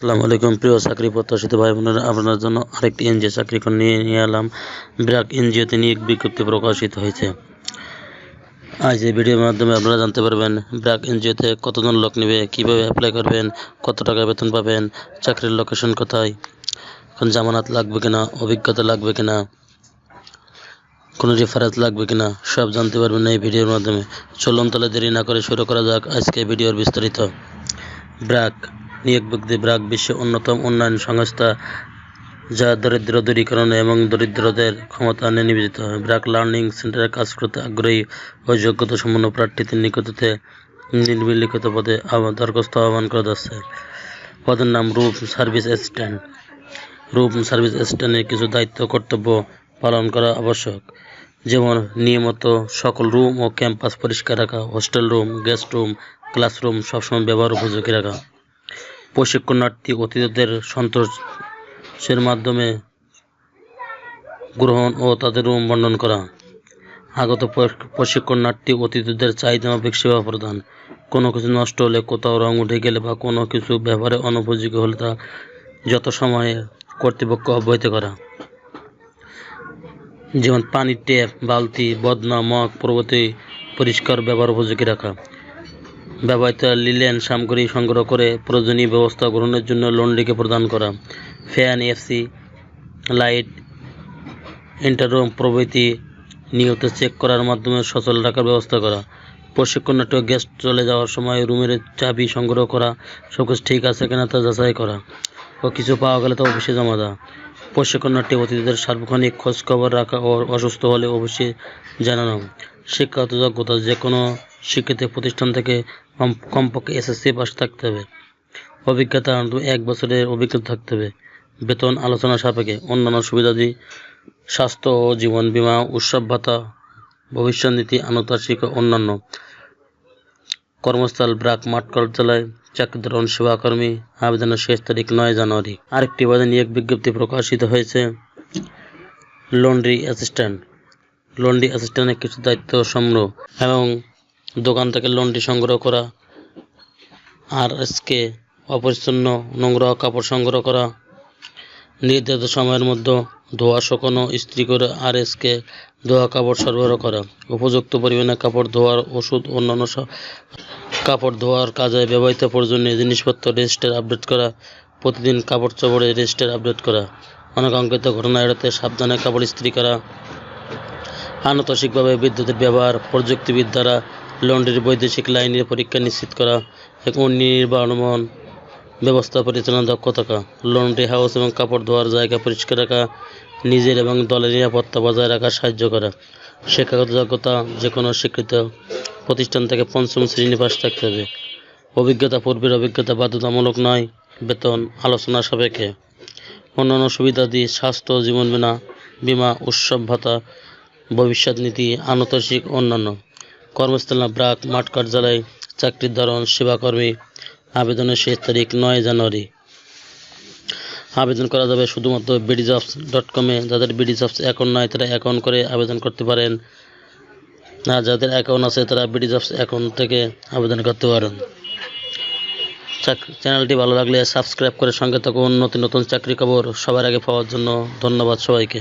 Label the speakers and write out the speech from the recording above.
Speaker 1: আসসালামু আলাইকুম প্রিয় চাকরি প্রত্যাশিত ভাই বোনেরা, আপনার জন্য আরেকটি এনজিও চাকরি নিয়ে এলাম। ব্র্যাক এনজিওতে নিয়োগ বিজ্ঞপ্তি প্রকাশিত হয়েছে। আজ এই ভিডিওর মাধ্যমে আপনারা জানতে পারবেন ব্র্যাক এনজিওতে কতজন লোক নেবে, কিভাবে অ্যাপ্লাই করবেন, কত টাকা বেতন পাবেন, চাকরির লোকেশন কোথায়, কোন জামানত লাগবে কিনা, অভিজ্ঞতা লাগবে কিনা, কোনো রেফারেন্স লাগবে কিনা, সব জানতে পারবেন এই ভিডিওর মাধ্যমে। চলুন তাহলে দেরি না করে শুরু করা যাক আজকে ভিডিওর বিস্তারিত। ব্র্যাক নিয়োগ বিজ্ঞপ্তি। ব্র্যাক বিশ্বের অন্যতম উন্নয়ন সংস্থা, যা দরিদ্র দূরীকরণ এবং দরিদ্রদের ক্ষমতায়নে নিবেদিত। ব্র্যাক লার্নিং সেন্টারে কাজ করতে আগ্রহী ও যোগ্যতা সম্পন্ন প্রার্থীদের নিকটতে নিম্নলিখিত পদে দরখাস্ত আহ্বান করা যাচ্ছে। পদের নাম room service assistant. Room service অ্যাসিস্ট্যান্টের কিছু দায়িত্ব কর্তব্য পালন করা আবশ্যক, যেমন নিয়মিত সকল রুম ও ক্যাম্পাস পরিষ্কার রাখা, hostel room, guest room, classroom সবসময় ব্যবহার উপযোগী রাখা, প্রশিক্ষণার্থী অতিথিদের সন্তোষের মাধ্যমে গ্রহণ ও তাদের রুম বন্টন করা, আগত প্রশিক্ষণার্থী অতিথিদের চাহিদা মাফিক সেবা প্রদান, কোনো কিছু নষ্ট হলে, কোথাও রং উঠে গেলে বা কোনো কিছু ব্যবহারে অনুপযোগী হলে তা যথাসময়ে কর্তৃপক্ষ অবহিত করা, যেমন পানির ট্যাপ, বালতি, বদনা, মগ প্রভৃতি পরিষ্কার ব্যবহার উপযোগী রাখা, ব্যবহৃত লিনেন সামগ্রী সংগ্রহ করে প্রয়োজনীয় ব্যবস্থা গ্রহণের জন্য লন্ড্রিকে প্রদান করা, ফ্যান, এসি, লাইট, ইন্টাররুম প্রভৃতি নিয়মিত চেক করার মাধ্যমে সচল রাখার ব্যবস্থা করা, প্রশিক্ষণার্থী গেস্ট চলে যাওয়ার সময় রুমের চাবি সংগ্রহ করা, সবকিছু ঠিক আছে কিনা তা যাচাই করা ও কিছু পাওয়া গেলে তা অফিসে জমা দেওয়া, প্রশিক্ষণার্থী অতিথিদের সার্বক্ষণিক খোঁজখবর রাখা ও অসুস্থ হলে অবশ্যই জানানো, শিক্ষাগত যোগ্যতা যে কোনো শিক্ষিত প্রতিষ্ঠান থেকে কমপক্ষে এসএসসি পাস থাকতে হবে, অভিজ্ঞতা 1 বছরের অভিজ্ঞতা থাকতে হবে, বেতন আলোচনা সাপেক্ষে, অন্যান্য সুবিধাদি স্বাস্থ্য ও জীবন বীমা, উৎসব ভাতা, ভবিষ্যৎ নীতি, আনুষ্ঠানিক ও অন্যান্য। কর্মস্থল ব্র্যাক মাঠ কার্যালয়, চাকরি ধরন সেবাকর্মী, আবেদনের শেষ তারিখ 9 জানুয়ারি। আরেকটি পদে নিয়োগ বিজ্ঞপ্তি প্রকাশিত হয়েছে লন্ড্রি অ্যাসিস্ট্যান্ট। লন্ড্রি অ্যাসিস্ট্যান্টের কিছু দায়িত্ব সমূহ এবং দোকান থেকে লন্ড্রি সংগ্রহ করা, আরএসকে অপরিচ্ছন্ন নোংরা কাপড় সংগ্রহ করা, নির্ধারিত সময়ের মধ্যে ধোয়া, শুকানো, ইস্ত্রি করে আরএসকে ধোয়া কাপড় সরবরাহ করা, উপযুক্ত পরিমাণে কাপড় ধোয়ার ওষুধ, অন্যান্য কাপড় ধোয়ার কাজে ব্যবহৃত প্রয়োজনীয় জিনিসপত্র রেজিস্টার আপডেট করা, প্রতিদিন কাপড় চোপড়ের রেজিস্টার আপডেট করা, অনাকাঙ্ক্ষিত ঘটনা এড়াতে সাবধানে কাপড় ইস্ত্রি করা, আনুষ্ঠানিকভাবে বিদ্যুতের ব্যবহার, প্রযুক্তিবিদ দ্বারা লন্ড্রির বৈদেশিক লাইনের পরীক্ষা নিশ্চিত করা এবং নির্মাণ ব্যবস্থা পরিচালনা দক্ষ থাকা, লন্ড্রি হাউস এবং কাপড় ধোয়ার জায়গা পরিষ্কার রাখা, নিজের এবং দলের নিরাপত্তা বজায় রাখা সাহায্য করা, শিক্ষাগত যোগ্যতা যে কোনো স্বীকৃত প্রতিষ্ঠান থেকে 5ম শ্রেণী পাস থাকতে হবে, অভিজ্ঞতা পূর্বের অভিজ্ঞতা বাধ্যতামূলক নয়, বেতন আলোচনা সাপেক্ষে, অন্যান্য সুবিধাদি স্বাস্থ্য, জীবন বীমা, উৎসব ভাতা, ভবিষ্যৎ নীতি, আনুষ্ঠানিক অন্যান্য। কর্মস্থল ব্র্যাক মাঠ কার্যালয়, চাকরির ধরন সেবাকর্মী, আবেদনের শেষ তারিখ 9 জানুয়ারি। আবেদন করা যাবে শুধুমাত্র bdjobs.com এ। যাদের bdjobs অ্যাকাউন্ট নয় তারা অ্যাকাউন্ট করে আবেদন করতে পারেন, আর যাদের অ্যাকাউন্ট আছে তারা bdjobs অ্যাকাউন্ট থেকে আবেদন করতে পারেন। চ্যানেলটি ভালো লাগলে সাবস্ক্রাইব করে সঙ্গে থাকুন নতুন নতুন চাকরি খবর সবার আগে পাওয়ার জন্য। ধন্যবাদ সবাইকে।